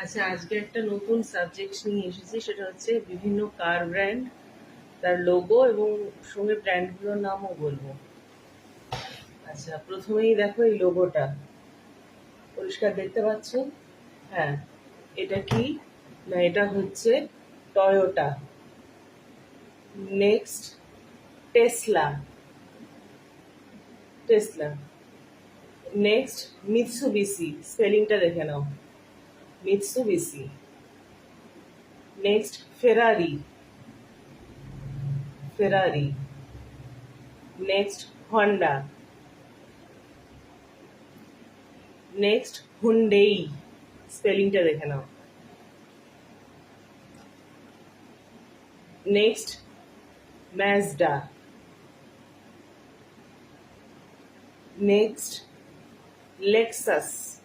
আচ্ছা, আজকে একটা নতুন সাবজেক্ট নিয়ে এসেছি, সেটা হচ্ছে বিভিন্ন কার ব্র্যান্ড, তার লোগো এবং সঙ্গে ব্র্যান্ডগুলোর নামও বলবো। আচ্ছা, প্রথমেই দেখো এই লোগোটা পরিষ্কার দেখতে পাচ্ছ? হ্যাঁ, এটা কি না, এটা হচ্ছে Toyota. Next Tesla. Tesla. Next Mitsubishi, স্পেলিংটা দেখে নাও, Mitsubishi. Next Ferrari. Ferrari. Next Honda. Next Hyundai, স্পেলিংটা দেখে নাও। Next Mazda. Next Lexus.